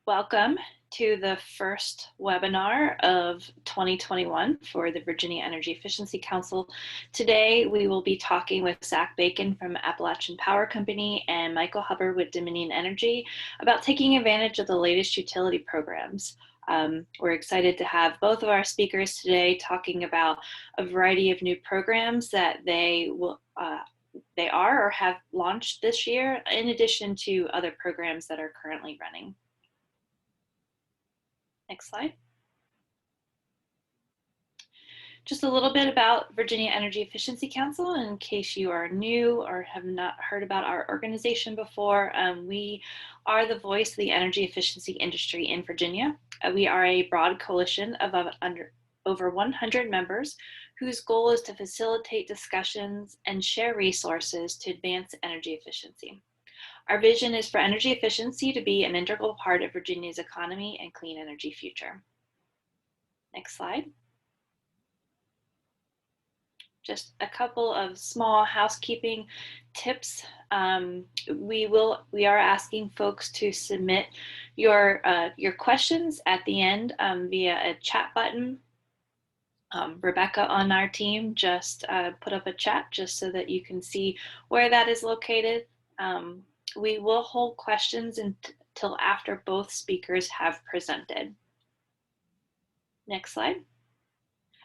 Welcome to the first webinar of 2021 for the Virginia Energy Efficiency Council. Today, we will be talking with Zach Bacon from Appalachian Power Company and Michael Hubbard with Dominion Energy about taking advantage of the latest utility programs. We're excited to have both of our speakers today talking about a variety of new programs that they are or have launched this year, in addition to other programs that are currently running. Next slide. Just a little bit about Virginia Energy Efficiency Council in case you are new or have not heard about our organization before. We are the voice of the energy efficiency industry in Virginia. We are a broad coalition of over 100 members whose goal is to facilitate discussions and share resources to advance energy efficiency. Our vision is for energy efficiency to be an integral part of Virginia's economy and clean energy future. Next slide. Just a couple of small housekeeping tips. We are asking folks to submit your questions at the end via a chat button. Rebecca on our team just put up a chat just so that you can see where that is located. We will hold questions until after both speakers have presented. Next slide.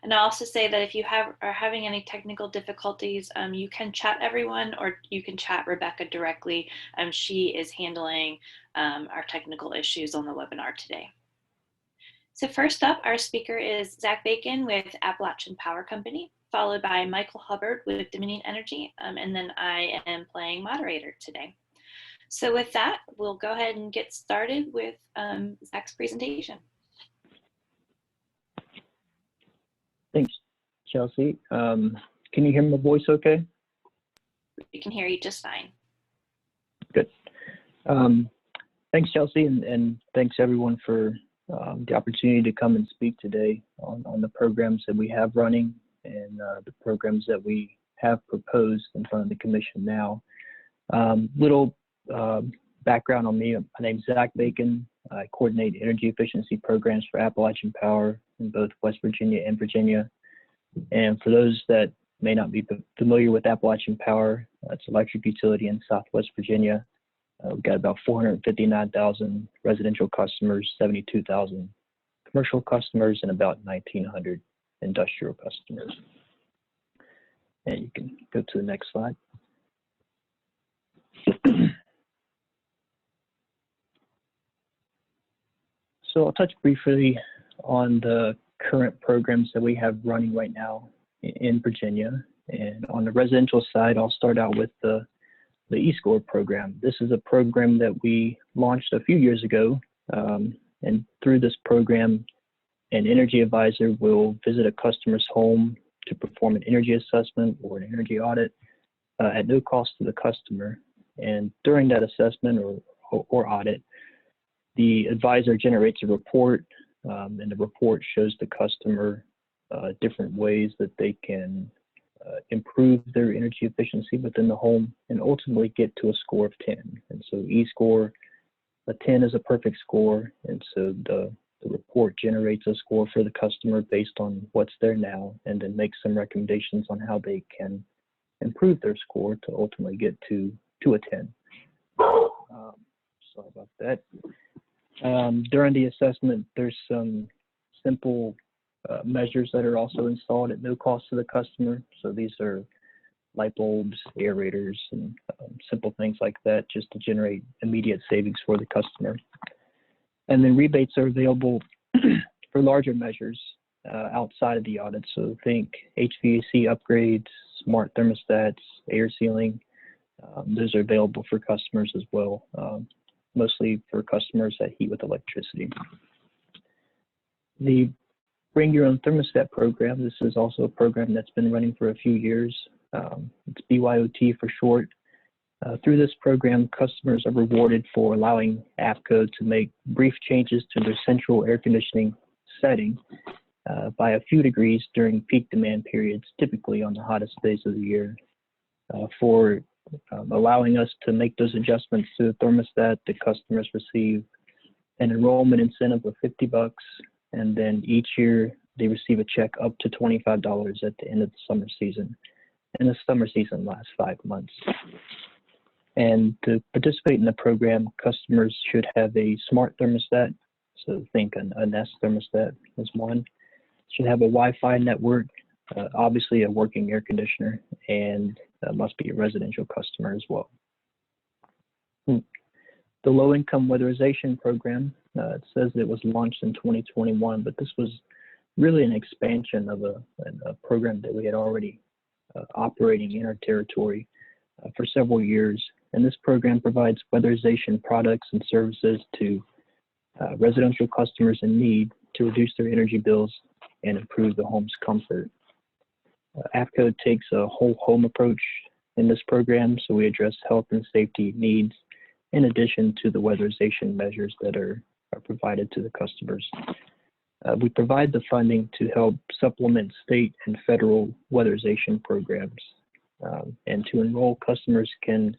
And I'll also say that if you are having any technical difficulties, you can chat everyone or you can chat Rebecca directly. She is handling our technical issues on the webinar today. So first up, our speaker is Zach Bacon with Appalachian Power Company, followed by Michael Hubbard with Dominion Energy, and then I am playing moderator today. So with that, we'll go ahead and get started with Zach's presentation. Thanks, Chelsea. Can you hear my voice okay? We can hear you just fine. Good. Thanks, Chelsea, and thanks everyone for the opportunity to come and speak today on the programs that we have running and the programs that we have proposed in front of the commission now. Little background on me. My name's Zach Bacon. I coordinate energy efficiency programs for Appalachian Power in both West Virginia and Virginia. And for those that may not be familiar with Appalachian Power, it's an electric utility in Southwest Virginia. We've got about 459,000 residential customers, 72,000 commercial customers, and about 1,900 industrial customers. And you can go to the next slide. So I'll touch briefly on the current programs that we have running right now in Virginia. And on the residential side, I'll start out with the E-Score program. This is a program that we launched a few years ago. And through this program, an energy advisor will visit a customer's home to perform an energy assessment or an energy audit at no cost to the customer. And during that assessment or audit, the advisor generates a report, and the report shows the customer different ways that they can improve their energy efficiency within the home and ultimately get to a score of 10. And so E-Score, a 10 is a perfect score, and so the report generates a score for the customer based on what's there now, and then makes some recommendations on how they can improve their score to ultimately get to a 10. Sorry about that. During the assessment, there's some simple measures that are also installed at no cost to the customer. So these are light bulbs, aerators, and simple things like that just to generate immediate savings for the customer. And then rebates are available for larger measures outside of the audit. So think HVAC upgrades, smart thermostats, air sealing. Those are available for customers as well. Mostly for customers that heat with electricity. The Bring Your Own Thermostat program, this is also a program that's been running for a few years. It's BYOT for short. Through this program, customers are rewarded for allowing APCO to make brief changes to their central air conditioning setting by a few degrees during peak demand periods, typically on the hottest days of the year. For allowing us to make those adjustments to the thermostat, the customers receive an enrollment incentive of $50, and then each year they receive a check up to $25 at the end of the summer season. And the summer season lasts 5 months. And to participate in the program, customers should have a smart thermostat. So think a Nest thermostat is one. Should have a Wi-Fi network, obviously a working air conditioner, and must be a residential customer as well. The low-income weatherization program, it says it was launched in 2021, but this was really an expansion of a program that we had already operating in our territory for several years. And this program provides weatherization products and services to residential customers in need to reduce their energy bills and improve the home's comfort. APCO takes a whole home approach in this program, so we address health and safety needs in addition to the weatherization measures that are provided to the customers. We provide the funding to help supplement state and federal weatherization programs. And to enroll, customers can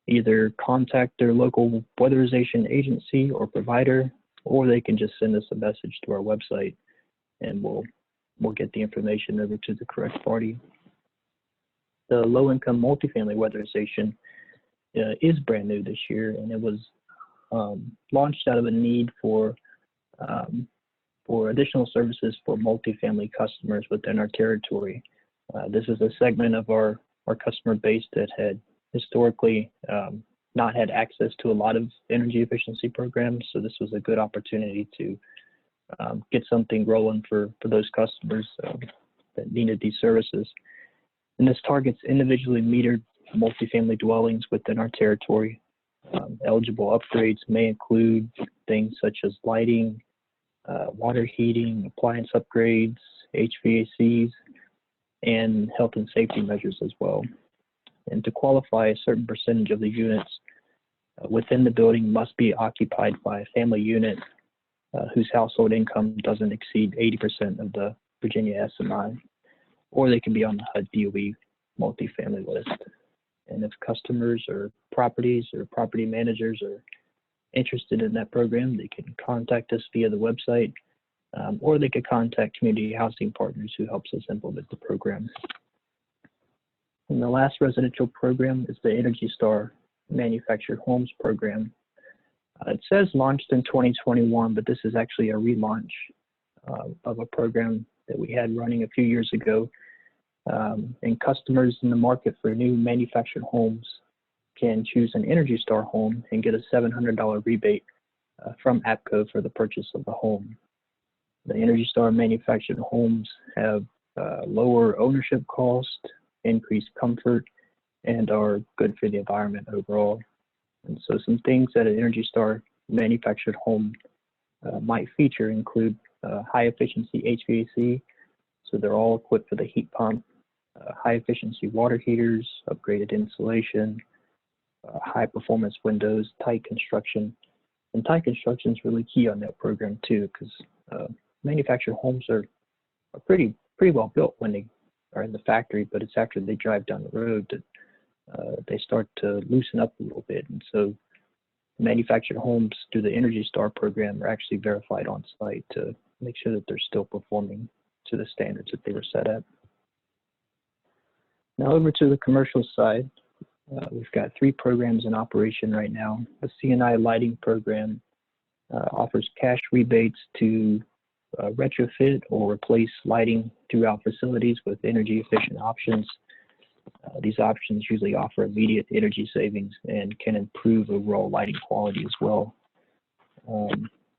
either contact their local weatherization agency or provider, or they can just send us a message to our website, and we'll get the information over to the correct party. The low-income multifamily weatherization is brand new this year, and it was launched out of a need for additional services for multifamily customers within our territory. This is a segment of our customer base that had historically not had access to a lot of energy efficiency programs, so this was a good opportunity to get something rolling for those customers that needed these services. And this targets individually metered multifamily dwellings within our territory. Eligible upgrades may include things such as lighting, water heating, appliance upgrades, HVACs, and health and safety measures as well. And to qualify, a certain percentage of the units within the building must be occupied by a family unit whose household income doesn't exceed 80% of the Virginia SMI, or they can be on the HUD DOE multifamily list. And if customers or properties or property managers are interested in that program, they can contact us via the website, or they could contact Community Housing Partners, who helps us implement the program. And the last residential program is the Energy Star Manufactured Homes program. It says launched in 2021, but this is actually a relaunch of a program that we had running a few years ago. And customers in the market for new manufactured homes can choose an Energy Star home and get a $700 rebate from APCO for the purchase of the home. The Energy Star manufactured homes have lower ownership cost, increased comfort, and are good for the environment overall. And so some things that an Energy Star manufactured home might feature include high efficiency HVAC, so they're all equipped with a heat pump, high efficiency water heaters, upgraded insulation, high performance windows, tight construction. And tight construction is really key on that program too, because manufactured homes are pretty well built when they are in the factory, but it's after they drive down the road that they start to loosen up a little bit. And so manufactured homes through the Energy Star program are actually verified on site to make sure that they're still performing to the standards that they were set at. Now over to the commercial side, we've got 3 programs in operation right now. The C&I lighting program offers cash rebates to retrofit or replace lighting throughout facilities with energy efficient options. These options usually offer immediate energy savings and can improve overall lighting quality as well.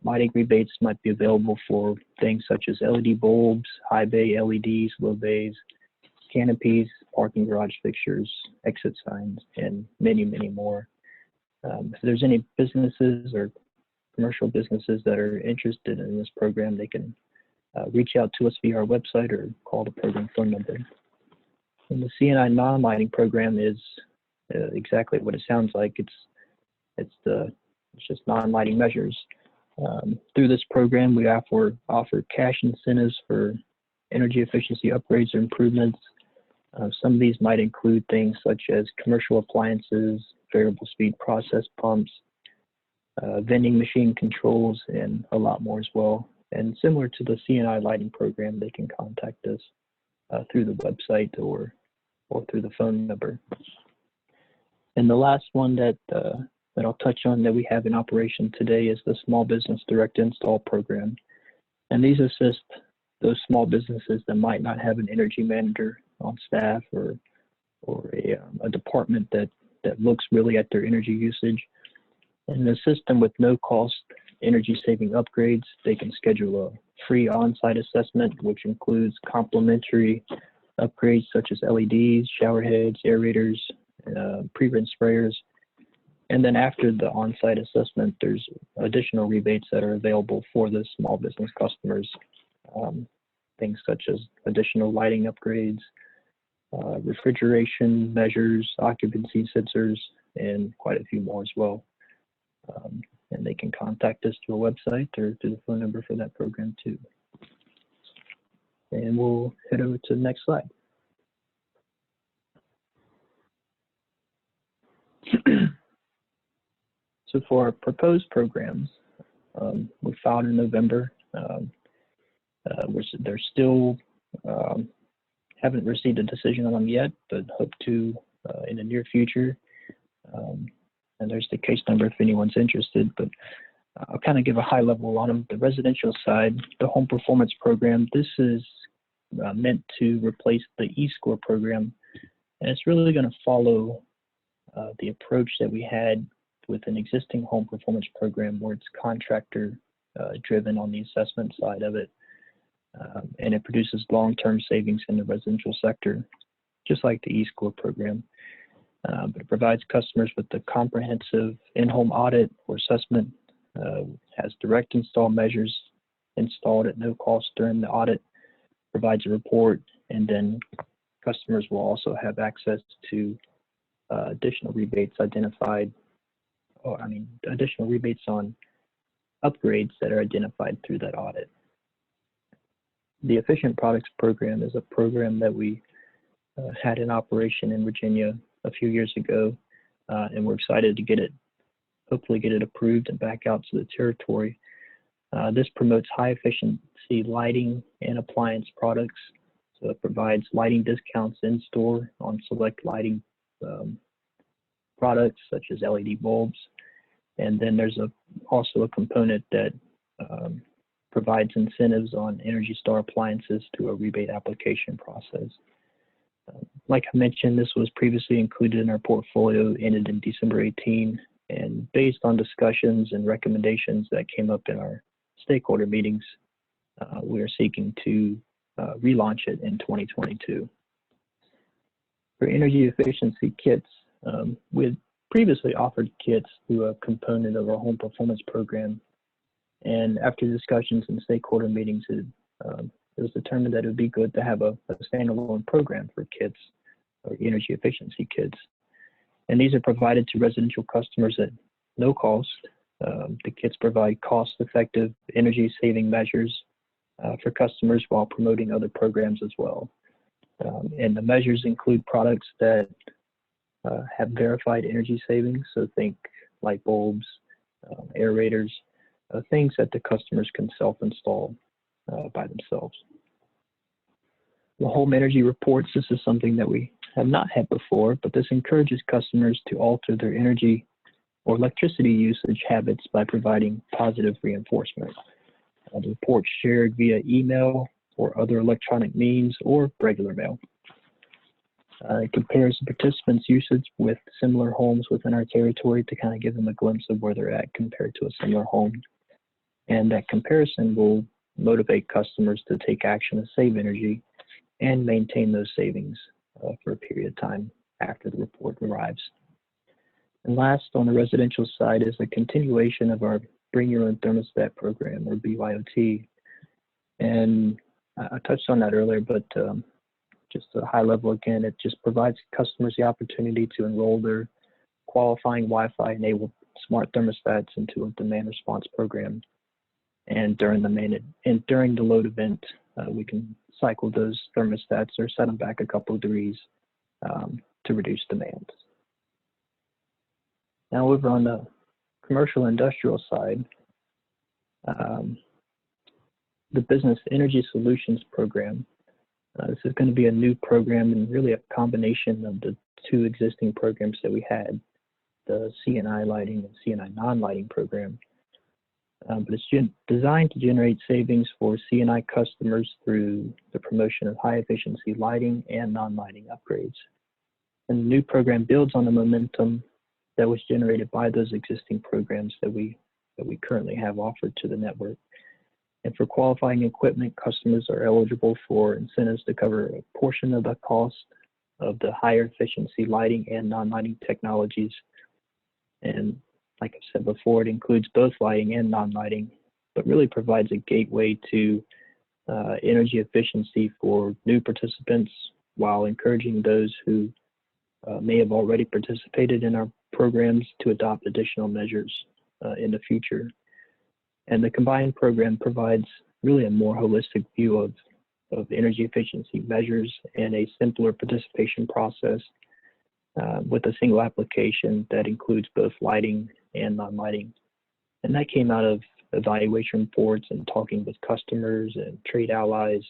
Lighting rebates might be available for things such as LED bulbs, high bay LEDs, low bays, canopies, parking garage fixtures, exit signs, and many, many more. If there's any businesses or commercial businesses that are interested in this program, they can reach out to us via our website or call the program phone number. And the C&I non-lighting program is exactly what it sounds like. It's just non-lighting measures. Through this program, we offer cash incentives for energy efficiency upgrades or improvements. Some of these might include things such as commercial appliances, variable speed process pumps, vending machine controls, and a lot more as well. And similar to the CNI lighting program, they can contact us through the website or through the phone number. And the last one that I'll touch on that we have in operation today is the Small Business Direct Install program. And these assist those small businesses that might not have an energy manager on staff or a department that looks really at their energy usage, and assist them with no cost energy saving upgrades. They can schedule a free on-site assessment, which includes complimentary upgrades such as LEDs, shower heads, aerators, pre-rinse sprayers. And then after the on-site assessment, there's additional rebates that are available for the small business customers. Things such as additional lighting upgrades, refrigeration measures, occupancy sensors, and quite a few more as well. And they can contact us through a website or through the phone number for that program too. And we'll head over to the next slide. So for our proposed programs, we filed in November. They're still haven't received a decision on them yet, but hope to in the near future. And there's the case number if anyone's interested, but I'll kind of give a high level on them. The residential side, the home performance program, this is meant to replace the E-score program, and it's really going to follow the approach that we had with an existing home performance program where it's contractor driven on the assessment side of it. And it produces long-term savings in the residential sector, just like the E-score program. But it provides customers with a comprehensive in-home audit or assessment, has direct install measures installed at no cost during the audit, provides a report, and then customers will also have access to additional rebates identified, additional rebates on upgrades that are identified through that audit. The Efficient Products Program is a program that we had in operation in Virginia a few years ago, and we're excited to hopefully get it approved and back out to the territory. This promotes high efficiency lighting and appliance products. So it provides lighting discounts in store on select lighting products such as LED bulbs. And then there's also a component that provides incentives on Energy Star appliances through a rebate application process. Like I mentioned, this was previously included in our portfolio, ended in December 18, and based on discussions and recommendations that came up in our stakeholder meetings, we are seeking to relaunch it in 2022. For energy efficiency kits, we had previously offered kits through a component of our home performance program, and after discussions and stakeholder meetings, it was determined that it would be good to have a standalone program for kits, or energy efficiency kits. And these are provided to residential customers at no cost. The kits provide cost-effective energy-saving measures for customers while promoting other programs as well. And the measures include products that have verified energy savings, so think light bulbs, aerators, things that the customers can self-install by themselves. The home energy reports, this is something that we have not had before, but this encourages customers to alter their energy or electricity usage habits by providing positive reinforcement. The reports shared via email or other electronic means or regular mail. It compares the participants' usage with similar homes within our territory to kind of give them a glimpse of where they're at compared to a similar home. And that comparison will motivate customers to take action to save energy and maintain those savings for a period of time after the report arrives. And last, on the residential side, is a continuation of our Bring Your Own Thermostat program, or BYOT. And I touched on that earlier, but just a high level again, it just provides customers the opportunity to enroll their qualifying Wi-Fi enabled smart thermostats into a demand response program. And during the load event, we can cycle those thermostats or set them back a couple of degrees to reduce demand. Now over on the commercial industrial side, the Business Energy Solutions Program. This is going to be a new program and really a combination of the two existing programs that we had, the CNI lighting and CNI non-lighting program. But it's designed to generate savings for CNI customers through the promotion of high efficiency lighting and non-lighting upgrades. And the new program builds on the momentum that was generated by those existing programs that we currently have offered to the network. And for qualifying equipment, customers are eligible for incentives to cover a portion of the cost of the higher efficiency lighting and non-lighting technologies. And like I said before, it includes both lighting and non-lighting, but really provides a gateway to energy efficiency for new participants while encouraging those who may have already participated in our programs to adopt additional measures in the future. And the combined program provides really a more holistic view of energy efficiency measures and a simpler participation process with a single application that includes both lighting and non-lighting. And that came out of evaluation reports and talking with customers and trade allies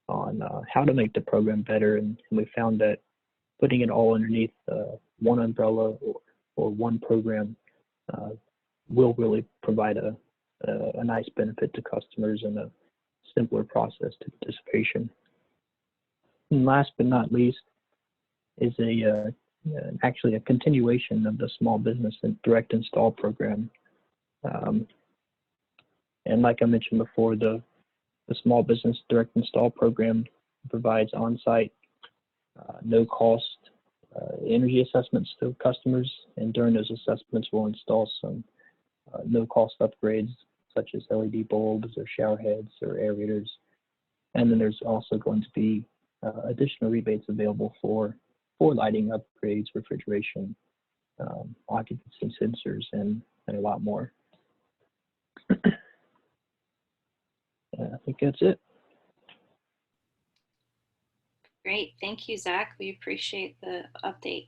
on how to make the program better. And we found that putting it all underneath one umbrella or one program will really provide a nice benefit to customers and a simpler process to participation. And last but not least is actually a continuation of the small business and direct install program. And like I mentioned before, the small business direct install program provides on-site no cost energy assessments to customers, and during those assessments we'll install some no cost upgrades such as LED bulbs or shower heads or aerators. And then there's also going to be additional rebates available for lighting upgrades, refrigeration, occupancy sensors, and a lot more. I think that's it. Great, thank you, Zach. We appreciate the update.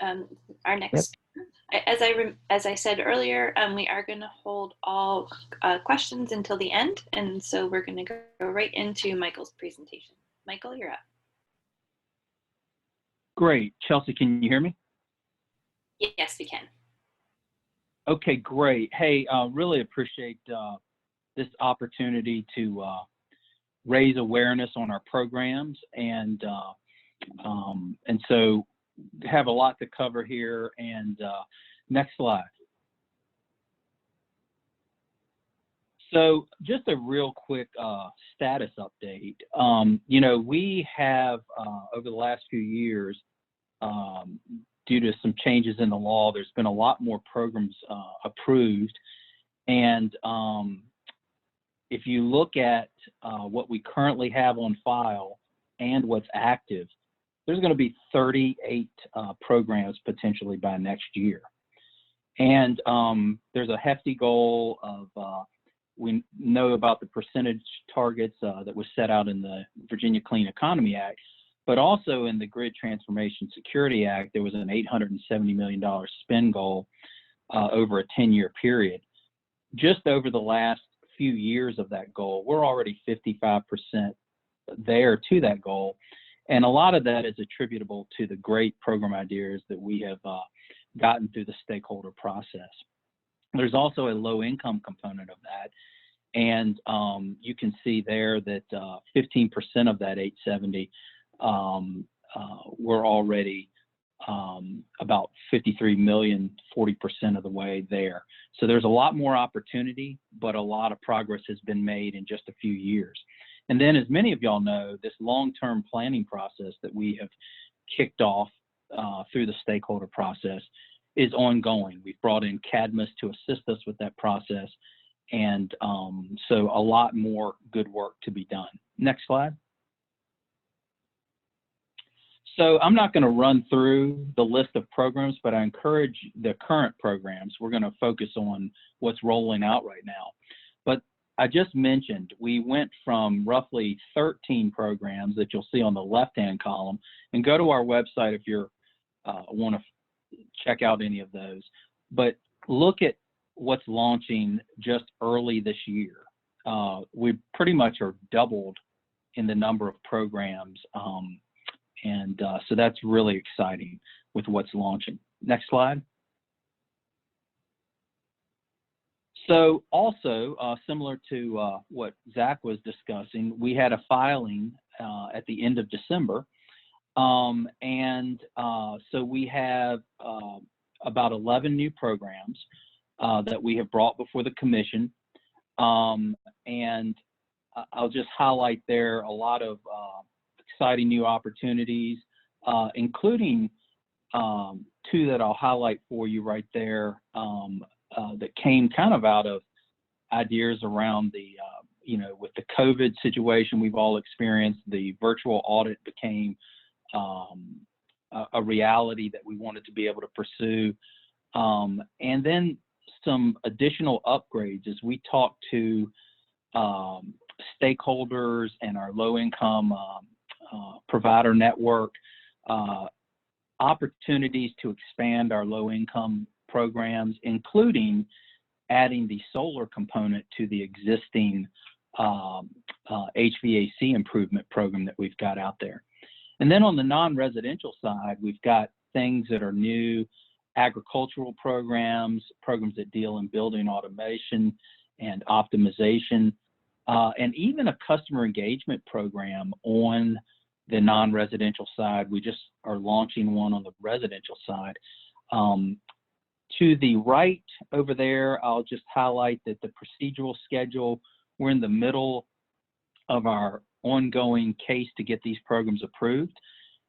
Our next, as I said earlier, we are going to hold all questions until the end, and so we're going to go right into Michael's presentation. Michael, you're up. Great. Chelsea, can you hear me? Yes, we can. Okay, great. Hey, really appreciate this opportunity to raise awareness on our programs, and so have a lot to cover here. And next slide. So just a real quick status update. You know, we have over the last few years, due to some changes in the law, there's been a lot more programs approved. And if you look at what we currently have on file and what's active, there's going to be 38 programs potentially by next year. And there's a hefty goal of, we know about the percentage targets that was set out in the Virginia Clean Economy Act, but also in the Grid Transformation Security Act, there was an $870 million spend goal over a 10-year period. Just over the last few years of that goal, we're already 55% there to that goal. And a lot of that is attributable to the great program ideas that we have gotten through the stakeholder process. There's also a low income component of that. And you can see there that 15% of that 870 we're already about 53 million, 40% of the way there. So there's a lot more opportunity, but a lot of progress has been made in just a few years. And then, as many of y'all know, this long-term planning process that we have kicked off through the stakeholder process is ongoing. We've brought in Cadmus to assist us with that process. And so a lot more good work to be done. Next slide. So I'm not going to run through the list of programs, but I encourage the current programs. We're going to focus on what's rolling out right now. But I just mentioned we went from roughly 13 programs that you'll see on the left-hand column, and go to our website if you want to check out any of those. But look at what's launching just early this year. We pretty much are doubled in the number of programs, so that's really exciting with what's launching. Next slide. So also, similar to what Zach was discussing, we had a filing at the end of December. So we have about 11 new programs that we have brought before the commission. And I'll just highlight there a lot of exciting new opportunities, including two that I'll highlight for you right there that came kind of out of ideas around the, with the COVID situation we've all experienced. The virtual audit became a reality that we wanted to be able to pursue. And then some additional upgrades as we talk to stakeholders and our low-income provider network, opportunities to expand our low-income programs, including adding the solar component to the existing HVAC improvement program that we've got out there. And then on the non-residential side, we've got things that are new, agricultural programs that deal in building automation and optimization, and even a customer engagement program on the non-residential side. We just are launching one on the residential side. To the right over there, I'll just highlight that the procedural schedule, we're in the middle of our ongoing case to get these programs approved.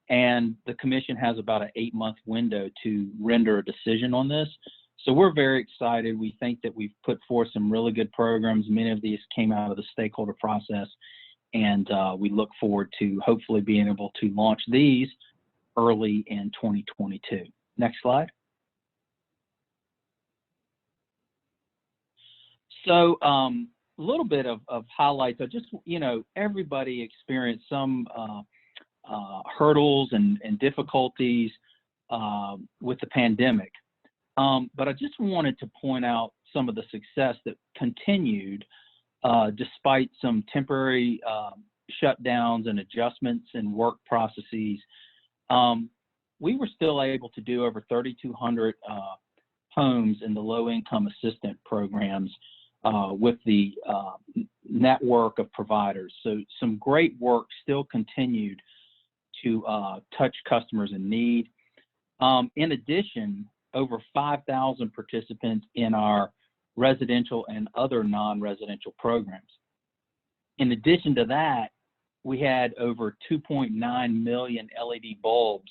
And the commission has about an 8-month window to render a decision on this. So we're very excited. We think that we've put forth some really good programs. Many of these came out of the stakeholder process, and we look forward to hopefully being able to launch these early in 2022. Next slide. So a little bit of highlights. I just, everybody experienced some hurdles and difficulties with the pandemic. But I just wanted to point out some of the success that continued despite some temporary shutdowns and adjustments in work processes. We were still able to do over 3,200 homes in the low-income assistant programs with the network of providers. So some great work still continued to touch customers in need. In addition, over 5,000 participants in our residential and other non-residential programs. In addition to that, we had over 2.9 million LED bulbs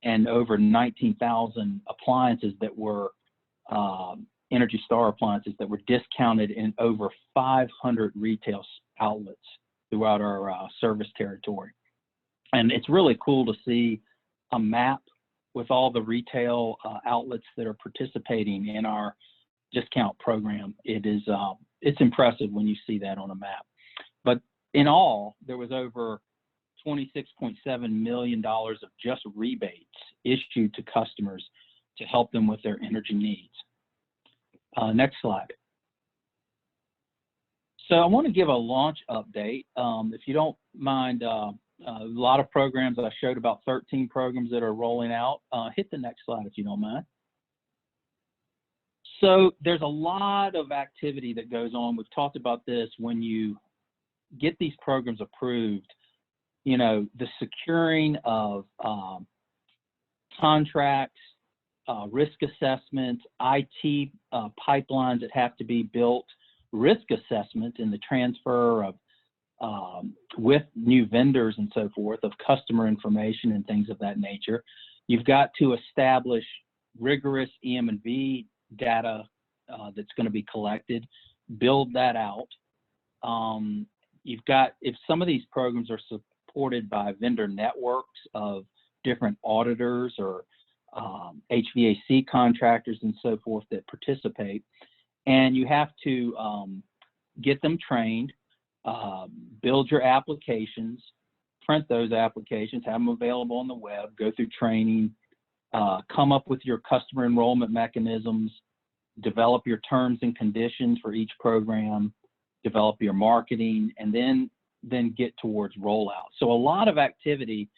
and over 19,000 appliances that were Energy Star appliances that were discounted in over 500 retail outlets throughout our service territory. And it's really cool to see a map with all the retail outlets that are participating in our discount program. It's impressive when you see that on a map. But in all, there was over $26.7 million of just rebates issued to customers to help them with their energy needs. Next slide. So I want to give a launch update. If you don't mind, a lot of programs. I showed about 13 programs that are rolling out. Hit the next slide if you don't mind. So there's a lot of activity that goes on. We've talked about this. When you get these programs approved, the securing of contracts, risk assessments, IT pipelines that have to be built, risk assessment in the transfer of with new vendors and so forth of customer information and things of that nature. You've got to establish rigorous EM&V data that's going to be collected, build that out. You've got, if some of these programs are supported by vendor networks of different auditors or HVAC contractors and so forth that participate, and you have to get them trained, build your applications, print those applications, have them available on the web, go through training, come up with your customer enrollment mechanisms, develop your terms and conditions for each program, develop your marketing, and then get towards rollout. So a lot of activity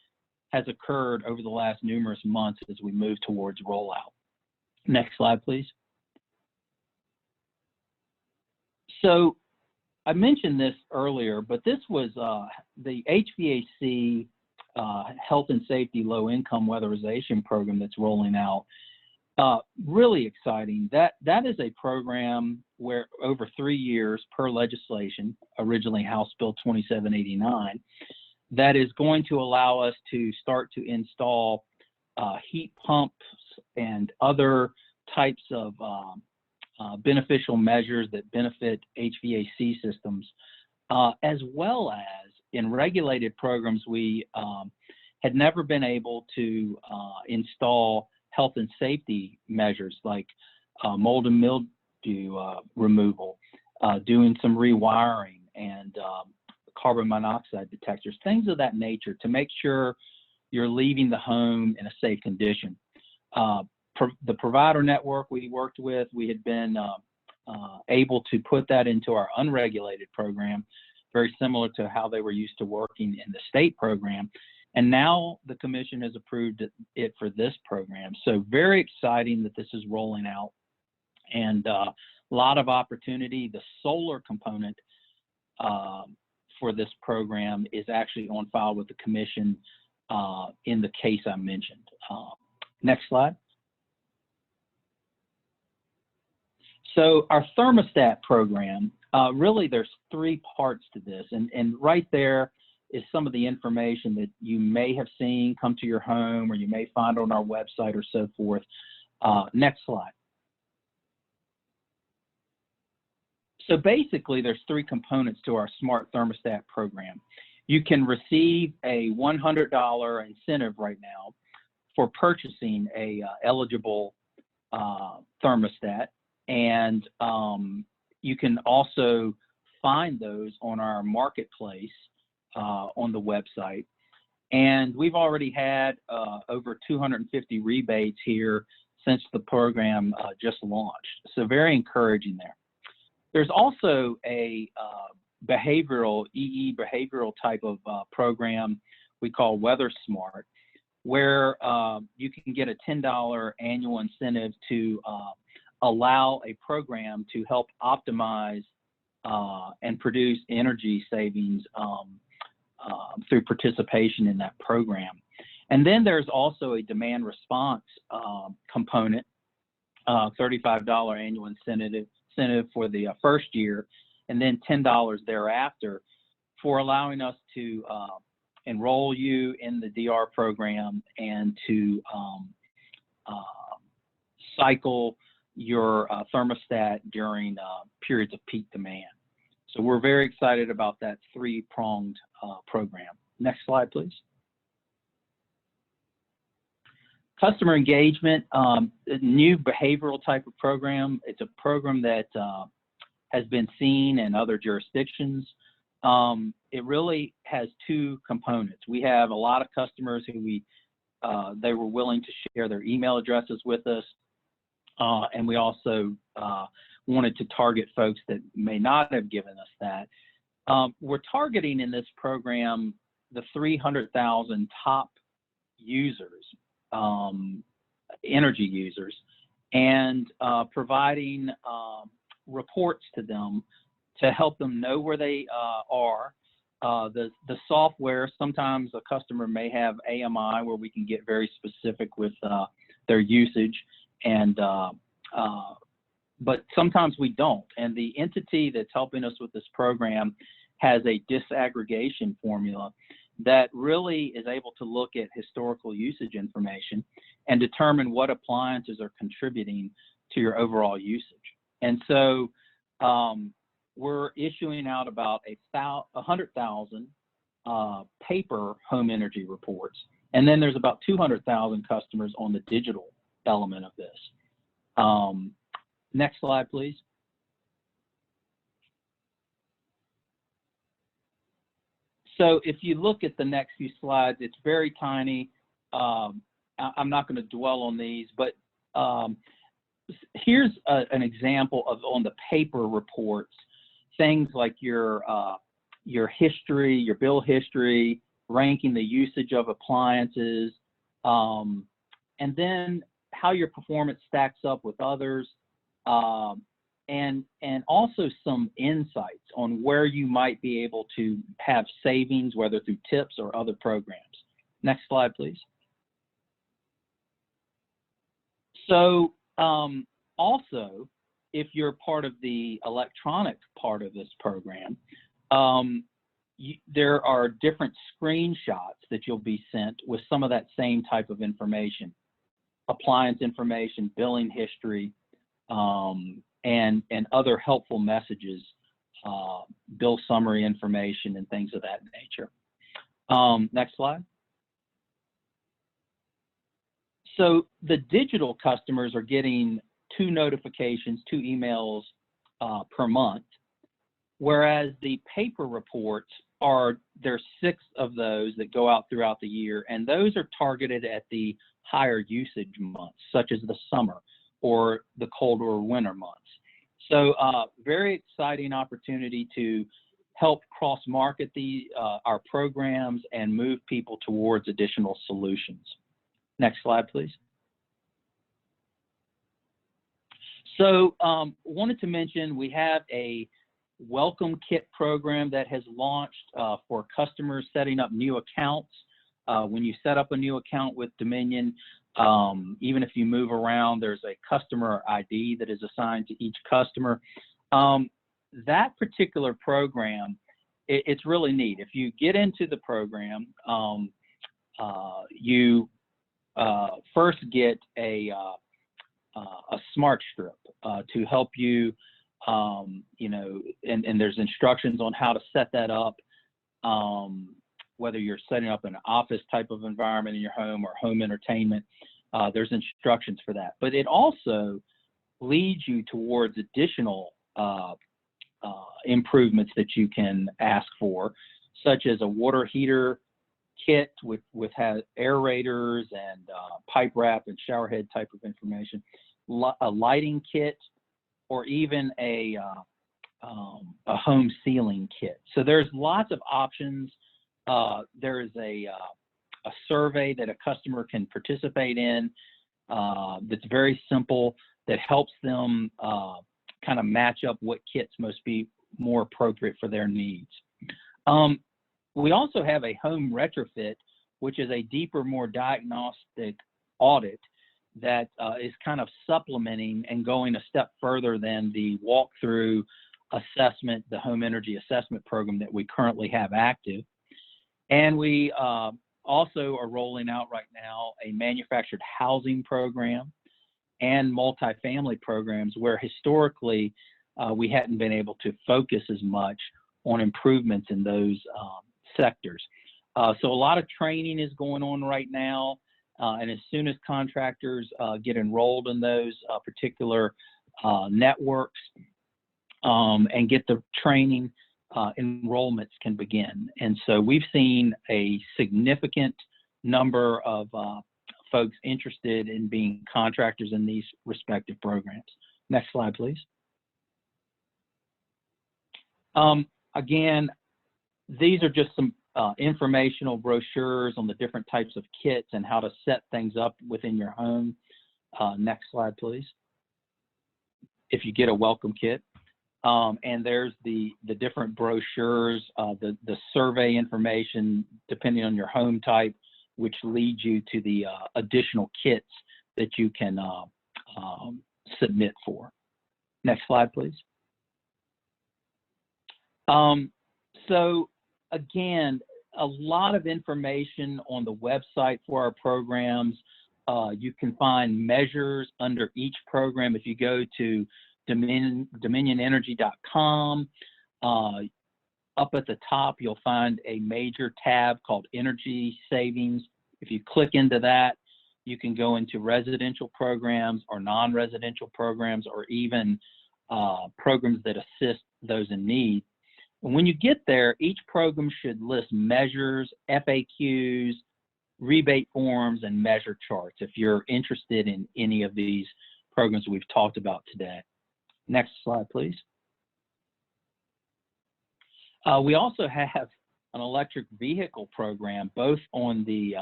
has occurred over the last numerous months as we move towards rollout. Next slide, please. So I mentioned this earlier, but this was the HVAC Health and Safety Low Income Weatherization Program that's rolling out. Really exciting. That is a program where over 3 years per legislation, originally House Bill 2789, that is going to allow us to start to install heat pumps and other types of beneficial measures that benefit HVAC systems, as well as in regulated programs we had never been able to install health and safety measures like mold and mildew removal, doing some rewiring and carbon monoxide detectors, things of that nature to make sure you're leaving the home in a safe condition. The provider network we worked with, we had been able to put that into our unregulated program, very similar to how they were used to working in the state program. And now the commission has approved it for this program. So very exciting that this is rolling out, and a lot of opportunity. The solar component for this program is actually on file with the commission in the case I mentioned. Next slide. So our thermostat program, really there's 3 parts to this, and right there is some of the information that you may have seen come to your home or you may find on our website or so forth. Next slide. So basically there's 3 components to our smart thermostat program. You can receive a $100 incentive right now for purchasing a eligible thermostat, and you can also find those on our marketplace on the website. And we've already had over 250 rebates here since the program just launched. So very encouraging there. There's also a behavioral type of program we call Weather Smart, where you can get a $10 annual incentive to allow a program to help optimize and produce energy savings through participation in that program. And then there's also a demand response component, $35 annual incentive for the first year, and then $10 thereafter for allowing us to enroll you in the DR program and to cycle your thermostat during periods of peak demand. So we're very excited about that 3-pronged program. Next slide, please. Customer engagement, a new behavioral type of program. It's a program that has been seen in other jurisdictions. It really has 2 components. We have a lot of customers who they were willing to share their email addresses with us, and we also wanted to target folks that may not have given us that. We're targeting in this program the 300,000 top users, energy users, and providing reports to them to help them know where they are. The software, sometimes a customer may have AMI where we can get very specific with their usage, and but sometimes we don't. And the entity that's helping us with this program has a disaggregation formula that really is able to look at historical usage information and determine what appliances are contributing to your overall usage. And so we're issuing out about 100,000 paper home energy reports. And then there's about 200,000 customers on the digital element of this. Next slide, please. So if you look at the next few slides, it's very tiny. I'm not going to dwell on these, but here's an example of on the paper reports, things like your history, your bill history, ranking the usage of appliances, and then how your performance stacks up with others, and also some insights on where you might be able to have savings, whether through tips or other programs. Next slide, please. So also, if you're part of the electronic part of this program, there are different screenshots that you'll be sent with some of that same type of information, appliance information, billing history, and other helpful messages, bill summary information, and things of that nature. Next slide. So the digital customers are getting 2 notifications, 2 emails per month, whereas the paper reports there's 6 of those that go out throughout the year, and those are targeted at the higher usage months, such as the summer or the colder or winter months. So very exciting opportunity to help cross-market our programs and move people towards additional solutions. Next slide, please. So wanted to mention we have a welcome kit program that has launched for customers setting up new accounts. When you set up a new account with Dominion, even if you move around, there's a customer ID that is assigned to each customer. That particular program, it's really neat. If you get into the program, you first get a smart strip to help you, you know, and there's instructions on how to set that up, whether you're setting up an office type of environment in your home or home entertainment, there's instructions for that. But it also leads you towards additional improvements that you can ask for, such as a water heater kit with aerators and pipe wrap and shower head type of information, a lighting kit, or even a home ceiling kit. So there's lots of options. There is a survey that a customer can participate in that's very simple, that helps them kind of match up what kits must be more appropriate for their needs. We also have a home retrofit, which is a deeper, more diagnostic audit that is kind of supplementing and going a step further than the walkthrough assessment, the home energy assessment program that we currently have active. And we also are rolling out right now a manufactured housing program and multifamily programs where historically we hadn't been able to focus as much on improvements in those sectors. So a lot of training is going on right now, and as soon as contractors get enrolled in those particular networks and get the training, enrollments can begin. And so we've seen a significant number of folks interested in being contractors in these respective programs. Next slide, please. Again, these are just some informational brochures on the different types of kits and how to set things up within your home. Next slide, please. If you get a welcome kit. And there's the different brochures, the survey information, depending on your home type, which leads you to the additional kits that you can submit for. Next slide, please. So again, a lot of information on the website for our programs. You can find measures under each program. If you go to dominionenergy.com, up at the top, you'll find a major tab called Energy Savings. If you click into that, you can go into residential programs or non-residential programs, or even programs that assist those in need. And when you get there, each program should list measures, FAQs, rebate forms, and measure charts if you're interested in any of these programs we've talked about today. Next slide, please. We also have an electric vehicle program, both on the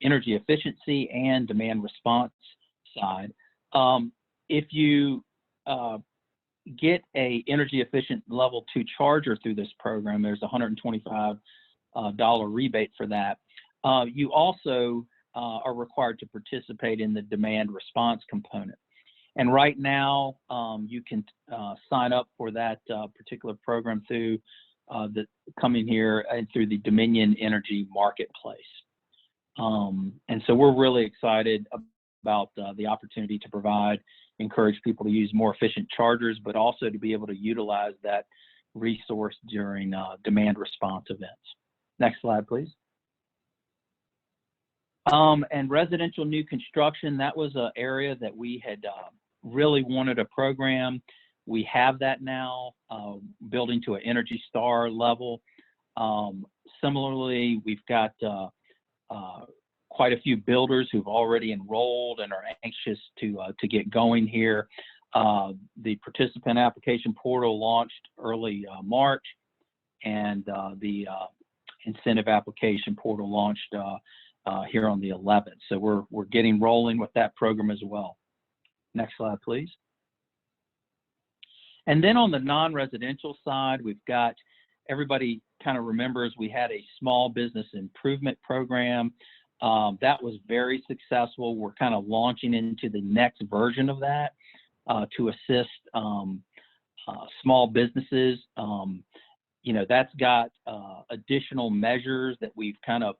energy efficiency and demand response side. If you get a energy efficient level 2 charger through this program, there's a $125 rebate for that. You also are required to participate in the demand response component. And right now, you can sign up for that particular program through coming here and through the Dominion Energy Marketplace. And so we're really excited about the opportunity to encourage people to use more efficient chargers, but also to be able to utilize that resource during demand response events. Next slide, please. And residential new construction, that was an area that we had really wanted a program. We have that now, building to an Energy Star level. Similarly, we've got quite a few builders who've already enrolled and are anxious to get going here. The participant application portal launched early March, and the incentive application portal launched here on the 11th. So we're getting rolling with that program as well. Next slide, please. And then on the non-residential side, we've got, everybody kind of remembers we had a small business improvement program. That was very successful. We're kind of launching into the next version of that to assist small businesses. You know, that's got additional measures that we've kind of,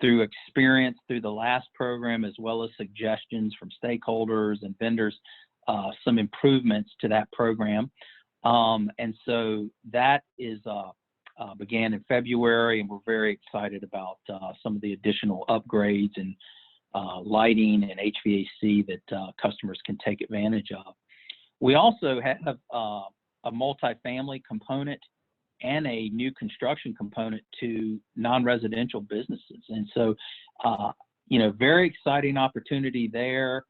through experience through the last program, as well as suggestions from stakeholders and vendors, some improvements to that program. And so that is began in February, and we're very excited about some of the additional upgrades and lighting and HVAC that customers can take advantage of. We also have a multifamily component and a new construction component to non-residential businesses. And so, you know, very exciting opportunity there.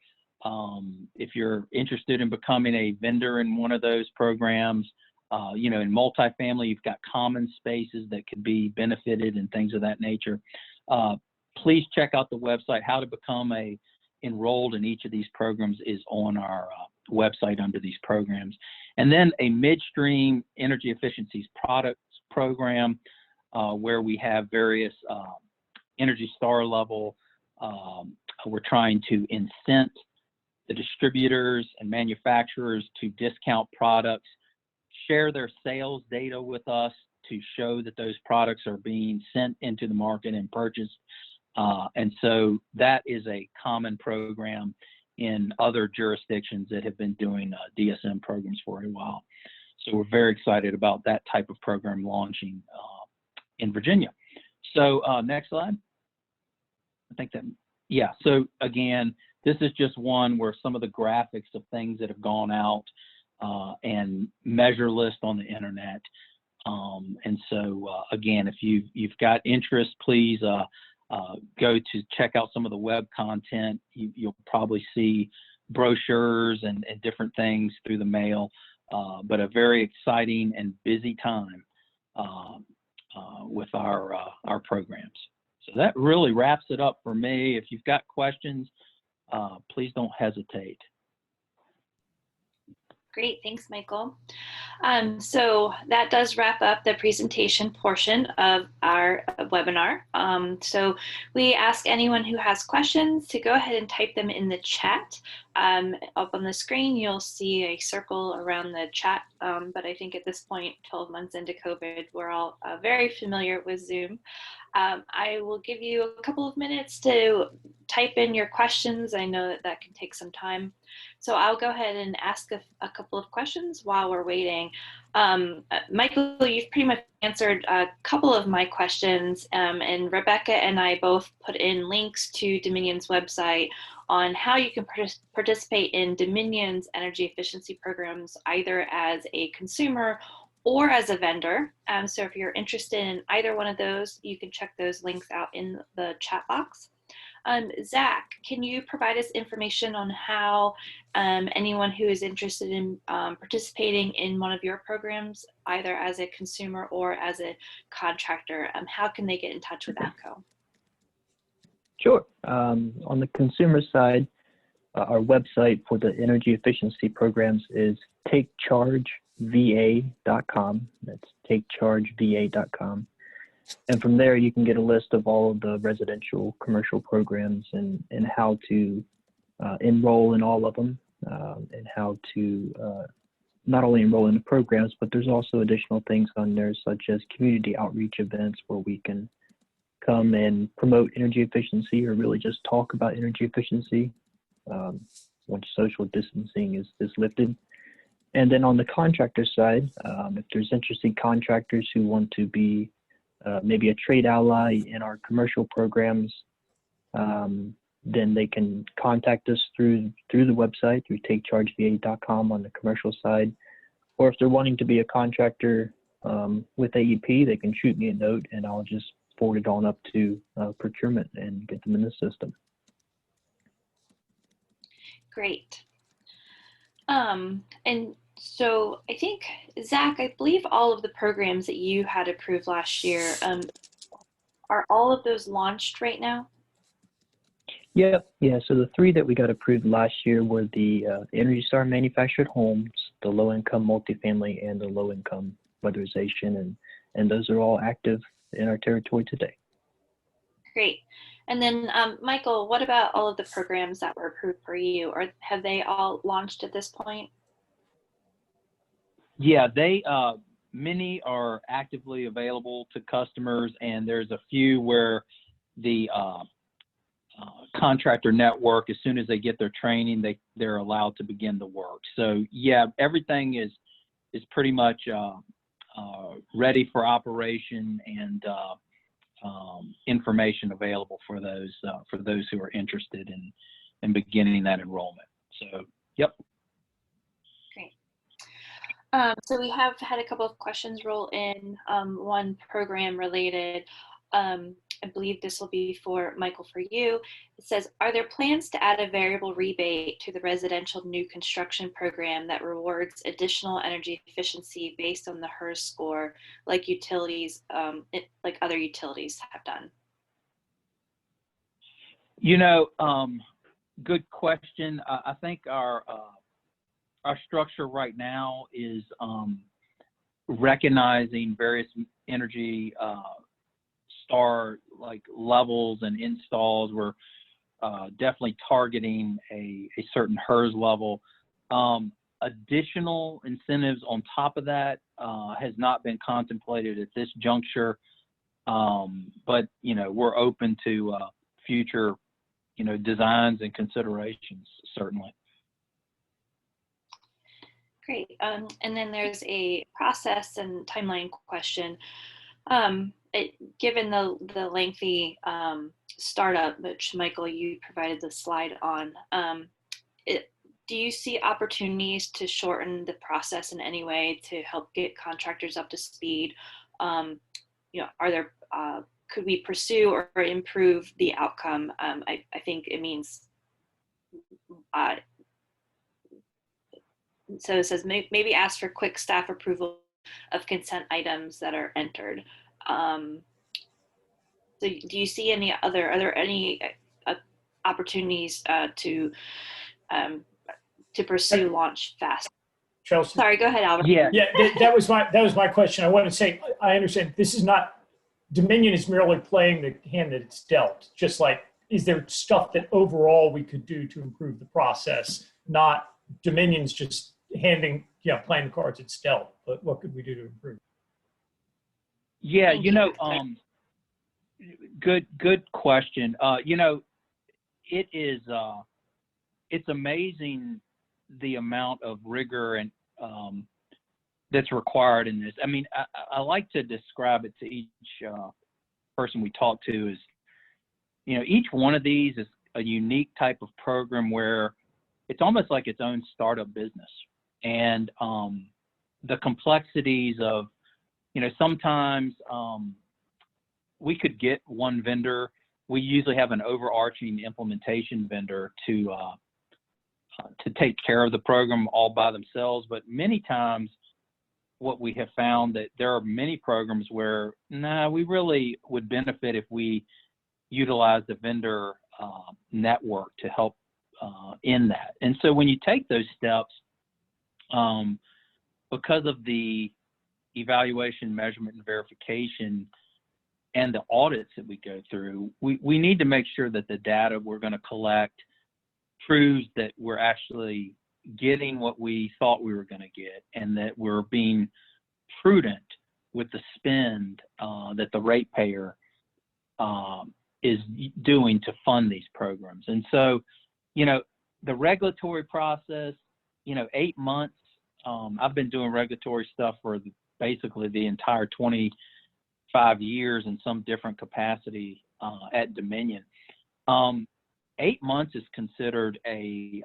If you're interested in becoming a vendor in one of those programs, you know, in multifamily, you've got common spaces that could be benefited and things of that nature. Please check out the website. How to become enrolled in each of these programs is on our website under these programs. And then a midstream energy efficiencies products program where we have various Energy Star level. We're trying to incent the distributors and manufacturers to discount products, share their sales data with us to show that those products are being sent into the market and purchased. And so that is a common program in other jurisdictions that have been doing DSM programs for a while. So we're very excited about that type of program launching in Virginia. So next slide. I think that, yeah, so again, this is just one where some of the graphics of things that have gone out and measure list on the internet. And so again, if you've got interest, please go to check out some of the web content. You'll probably see brochures and different things through the mail, but a very exciting and busy time with our programs. So that really wraps it up for me. If you've got questions, please don't hesitate. Great, thanks, Michael. So that does wrap up the presentation portion of our webinar. So we ask anyone who has questions to go ahead and type them in the chat. Up on the screen, you'll see a circle around the chat, but I think at this point, 12 months into COVID, we're all very familiar with Zoom. I will give you a couple of minutes to type in your questions. I know that can take some time. So I'll go ahead and ask a couple of questions while we're waiting. Michael, you've pretty much answered a couple of my questions, and Rebecca and I both put in links to Dominion's website on how you can participate in Dominion's energy efficiency programs, either as a consumer or as a vendor. So if you're interested in either one of those, you can check those links out in the chat box. Zach, can you provide us information on how anyone who is interested in participating in one of your programs, either as a consumer or as a contractor, how can they get in touch with APCO? Sure. On the consumer side, our website for the energy efficiency programs is takechargeva.com. That's takechargeva.com. And from there, you can get a list of all of the residential commercial programs and how to enroll in all of them, and how to not only enroll in the programs, but there's also additional things on there, such as community outreach events where we can come and promote energy efficiency or really just talk about energy efficiency once social distancing is lifted. And then on the contractor side, if there's interested contractors who want to be maybe a trade ally in our commercial programs, then they can contact us through the website, through takechargeva.com on the commercial side. Or if they're wanting to be a contractor with AEP, they can shoot me a note and I'll just forward it on up to procurement and get them in the system. Great. And so I think, Zach, I believe all of the programs that you had approved last year, are all of those launched right now? Yeah. So the 3 that we got approved last year were the Energy Star manufactured homes, the low-income multifamily, and the low-income weatherization, and those are all active in our territory today. Great. And then, Michael, what about all of the programs that were approved for you, or have they all launched at this point? Yeah, they many are actively available to customers, and there's a few where the contractor network, as soon as they get their training, they're allowed to begin the work. So yeah, everything is pretty much ready for operation, and information available for those who are interested in beginning that enrollment. So yep. Great. So we have had a couple of questions roll in, one program related. I believe this will be for Michael, for you. It says, are there plans to add a variable rebate to the residential new construction program that rewards additional energy efficiency based on the HERS score, like utilities, like other utilities have done? Good question. I think our structure right now is recognizing various energy star like levels and installs. We're definitely targeting a certain HERS level. Additional incentives on top of that has not been contemplated at this juncture, but we're open to future designs and considerations, certainly. Great. And then there's a process and timeline question. Given the lengthy startup, which Michael, you provided the slide on, do you see opportunities to shorten the process in any way to help get contractors up to speed? Are there could we pursue or improve the outcome? I think it means. So it says maybe ask for quick staff approval of consent items that are entered. So do you see any other, are there any opportunities to pursue launch fast? Chelsea. Sorry, go ahead, Albert. Yeah, that was my question. I want to say, I understand this is not, Dominion is merely playing the hand that it's dealt. Just like, is there stuff that overall we could do to improve the process? Not Dominion's just playing the cards it's dealt, but what could we do to improve? Yeah, good question. It is it's amazing the amount of rigor and that's required in this. I mean, I like to describe it to each person we talk to is, each one of these is a unique type of program where it's almost like its own startup business. And the complexities of, sometimes we could get one vendor we usually have an overarching implementation vendor to take care of the program all by themselves. But many times, what we have found that there are many programs where, we really would benefit if we utilize the vendor network to help in that. And so when you take those steps, because of the evaluation, measurement, and verification and the audits that we go through, we need to make sure that the data we're going to collect proves that we're actually getting what we thought we were going to get, and that we're being prudent with the spend that the ratepayer is doing to fund these programs. And so, the regulatory process, 8 months, I've been doing regulatory stuff for basically the entire 25 years in some different capacity at Dominion. 8 months is considered an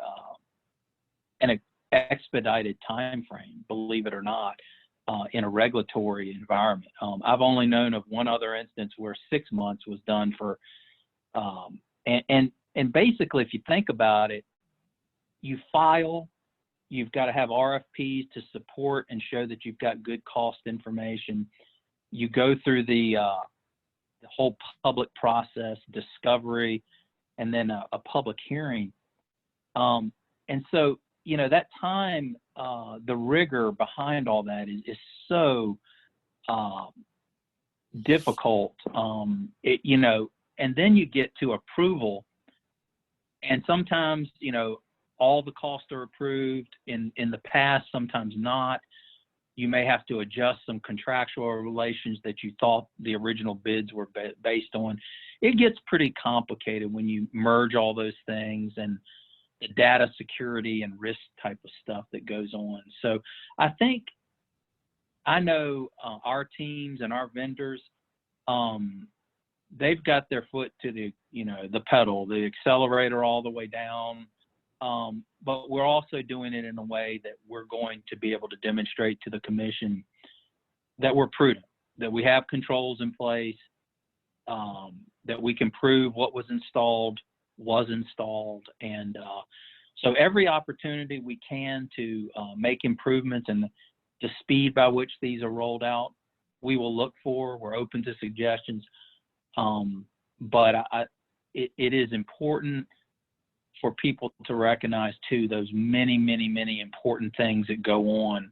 expedited time frame, believe it or not, in a regulatory environment. I've only known of one other instance where 6 months was done for, and basically, if you think about it, you file, you've got to have RFPs to support and show that you've got good cost information. You go through the whole public process, discovery, and then a public hearing. And so, that time, the rigor behind all that is so difficult. And then you get to approval, and sometimes, all the costs are approved in the past, sometimes not. You may have to adjust some contractual relations that you thought the original bids were based on. It gets pretty complicated when you merge all those things and the data security and risk type of stuff that goes on. So I think, I know our teams and our vendors, they've got their foot to the pedal, the accelerator all the way down. But we're also doing it in a way that we're going to be able to demonstrate to the commission that we're prudent, that we have controls in place, that we can prove what was installed. And so every opportunity we can to make improvements and the speed by which these are rolled out, we will look for. We're open to suggestions. But it is important for people to recognize too those many, many, many important things that go on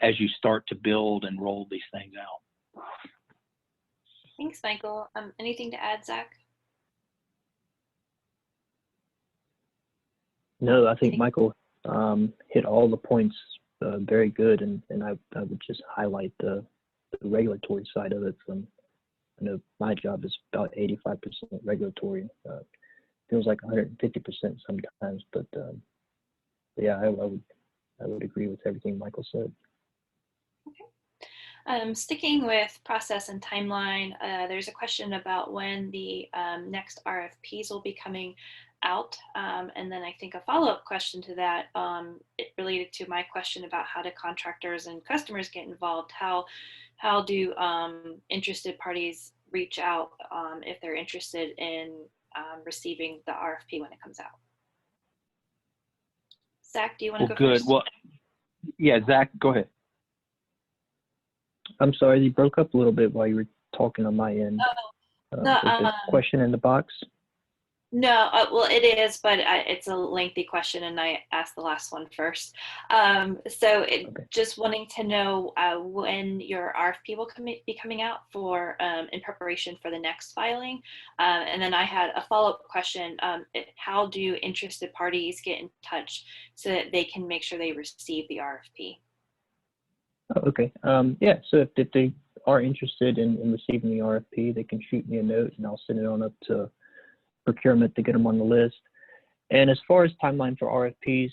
as you start to build and roll these things out. Thanks, Michael. Anything to add, Zach? No, I think Michael hit all the points very good, and I would just highlight the regulatory side of it. I know my job is about 85% regulatory. Feels like 150% sometimes, but yeah, I would agree with everything Michael said. Okay. Sticking with process and timeline, there's a question about when the next RFPs will be coming out, and then I think a follow-up question to that, it related to my question about how do contractors and customers get involved. How do interested parties reach out if they're interested in receiving the RFP when it comes out? Zach, do you want to go first? Well, yeah, Zach, go ahead. I'm sorry, you broke up a little bit while you were talking on my end. Is there a question in the box? No, well, it is, but it's a lengthy question, and I asked the last one first. Okay. Just wanting to know when your RFP will be coming out for in preparation for the next filing. And then I had a follow-up question. How do interested parties get in touch so that they can make sure they receive the RFP? Oh, okay. Yeah, so if they are interested in receiving the RFP, they can shoot me a note, and I'll send it on up to procurement to get them on the list. And as far as timeline for RFPs,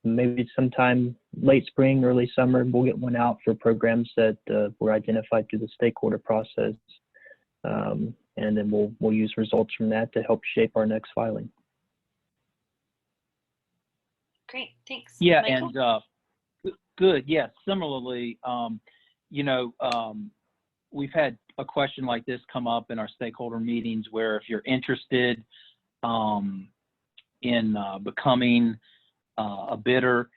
maybe sometime late spring, early summer, we'll get one out for programs that were identified through the stakeholder process. And then we'll use results from that to help shape our next filing. Great, thanks. Yeah, Michael? and good. Yeah, similarly, we've had a question like this come up in our stakeholder meetings, where if you're interested in becoming a bidder,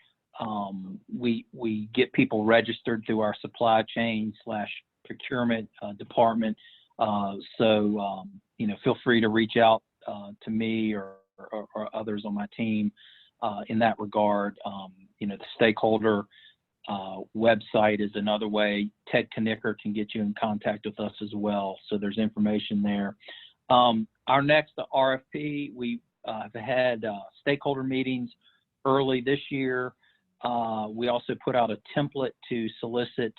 we get people registered through our supply chain / procurement department. So feel free to reach out to me or others on my team in that regard. The stakeholder website is another way. Ted Knicker can get you in contact with us as well. So there's information there. Our next RFP, we have had stakeholder meetings early this year. We also put out a template to solicit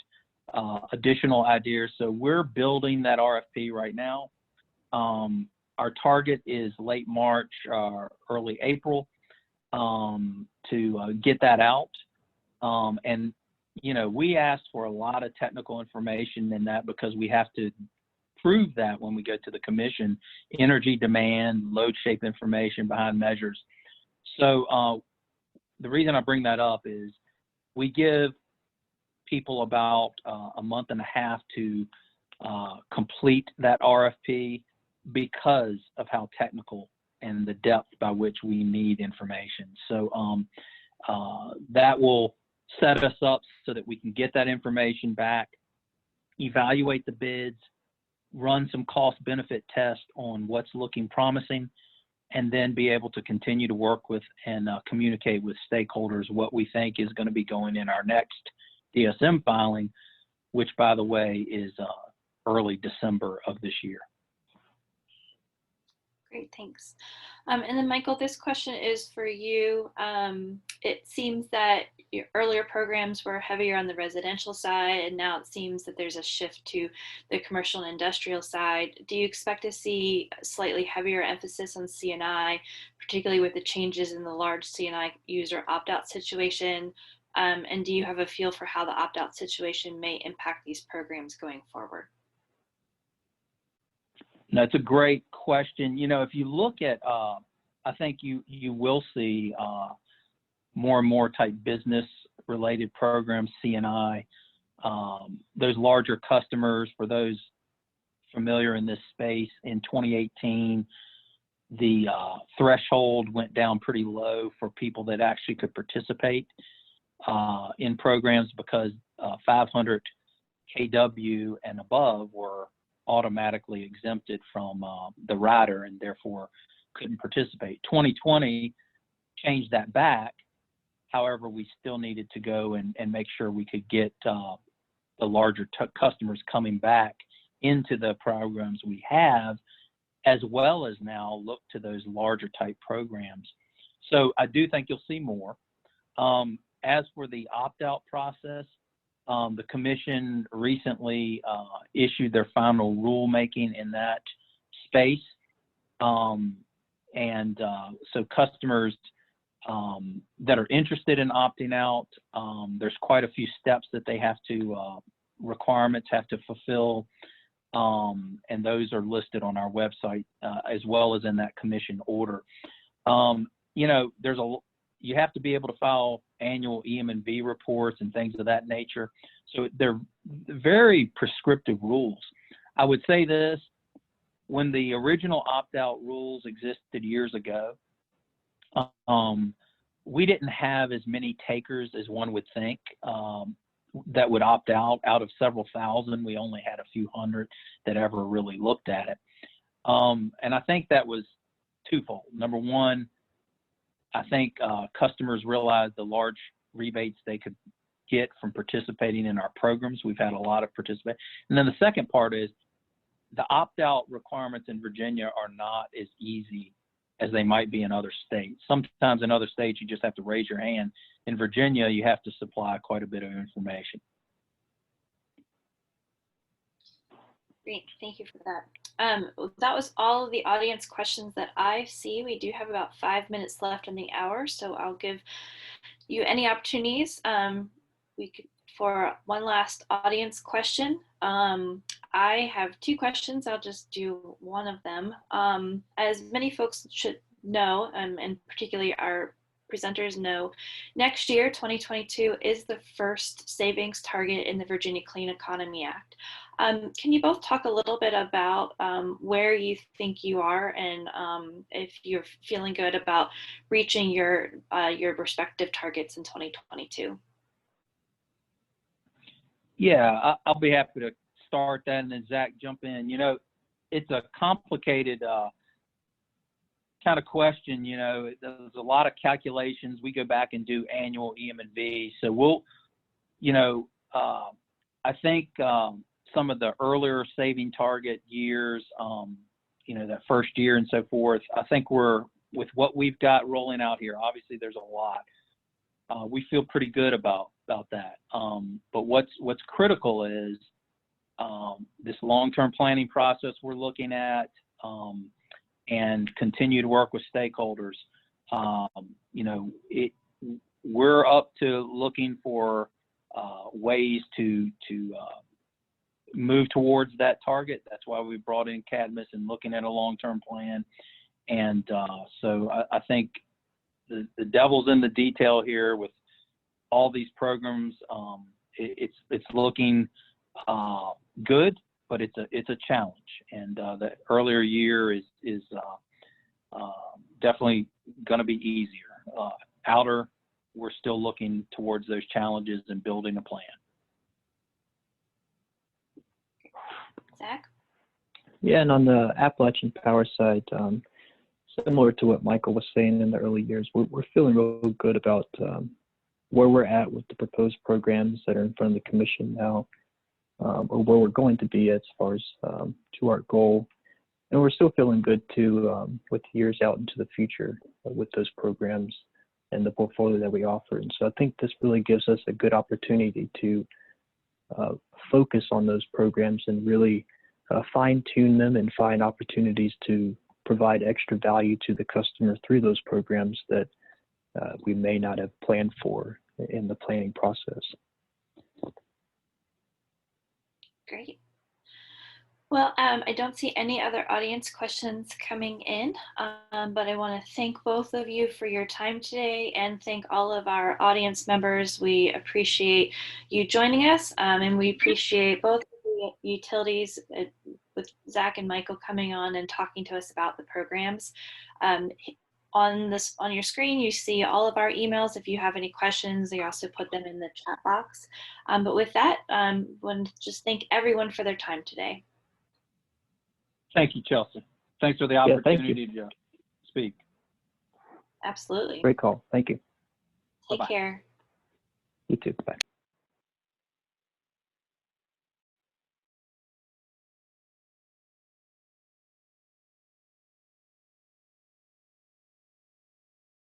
additional ideas. So we're building that RFP right now. Our target is late March, early April to get that out. And we ask for a lot of technical information in that because we have to prove that when we go to the commission: energy demand, load shape information, behind measures. So the reason I bring that up is we give people about a month and a half to complete that RFP because of how technical and the depth by which we need information. So that will set us up so that we can get that information back, evaluate the bids, run some cost benefit tests on what's looking promising, and then be able to continue to work with and communicate with stakeholders what we think is going to be going in our next DSM filing, which, by the way, is early December of this year. Great, thanks. And then Michael, this question is for you. It seems that your earlier programs were heavier on the residential side, and now it seems that there's a shift to the commercial and industrial side. Do you expect to see a slightly heavier emphasis on C&I, particularly with the changes in the large C&I user opt-out situation? And do you have a feel for how the opt-out situation may impact these programs going forward? That's a great question. If you look at, I think you will see more and more type business related programs, C&I, those larger customers. For those familiar in this space, in 2018, the threshold went down pretty low for people that actually could participate in programs because 500 kW and above were automatically exempted from the rider and therefore couldn't participate. 2020 changed that back. However, we still needed to go and make sure we could get the larger customers coming back into the programs we have, as well as now look to those larger type programs. So I do think you'll see more. As for the opt-out process, the commission recently issued their final rulemaking in that space. So customers that are interested in opting out, there's quite a few steps that they have to, requirements have to fulfill. And those are listed on our website as well as in that commission order. You have to be able to file annual EM&V reports and things of that nature. So they're very prescriptive rules. I would say this: when the original opt-out rules existed years ago, we didn't have as many takers as one would think that would opt out. Out of several thousand, we only had a few hundred that ever really looked at it. And I think that was twofold. Number one, I think customers realized the large rebates they could get from participating in our programs. We've had a lot of participation. And then the second part is the opt-out requirements in Virginia are not as easy as they might be in other states. Sometimes in other states, you just have to raise your hand. In Virginia, you have to supply quite a bit of information. Great, thank you for that. That was all of the audience questions that I see. We do have about 5 minutes left in the hour, so I'll give you any opportunities for one last audience question. I have two questions. I'll just do one of them. As many folks should know, and particularly our presenters know, next year, 2022, is the first savings target in the Virginia Clean Economy Act. Can you both talk a little bit about where you think you are and if you're feeling good about reaching your respective targets in 2022? Yeah, I'll be happy to start that, and then Zach jump in. You know, it's a complicated kind of question. You know, there's a lot of calculations. We go back and do annual EM&V. So we'll, you know, I think some of the earlier saving target years, you know, that first year and so forth, I think we're, with what we've got rolling out here, obviously there's a lot. We feel pretty good about that. But what's critical is this long-term planning process we're looking at, and continue to work with stakeholders. You know, we're up to looking for ways to move towards that target. That's why we brought in Cadmus and looking at a long-term plan. And so I think the devil's in the detail here with all these programs. It's looking good, but it's a challenge. And the earlier year is definitely going to be easier. Outer, we're still looking towards those challenges and building a plan. Zach? Yeah, and on the Appalachian Power side, similar to what Michael was saying in the early years, we're feeling real good about where we're at with the proposed programs that are in front of the commission now, or where we're going to be as far as to our goal. And we're still feeling good too with years out into the future with those programs and the portfolio that we offer. And so I think this really gives us a good opportunity to focus on those programs and really fine tune them and find opportunities to provide extra value to the customer through those programs that we may not have planned for in the planning process. Great. Well, I don't see any other audience questions coming in, but I want to thank both of you for your time today and thank all of our audience members. We appreciate you joining us, and we appreciate both the utilities with Zach and Michael coming on and talking to us about the programs. On your screen, you see all of our emails. If you have any questions, we also put them in the chat box. But with that, I want to just thank everyone for their time today. Thank you, Chelsea. Thanks for the opportunity to speak. Absolutely. Great call. Thank you. Take care. You too. Bye.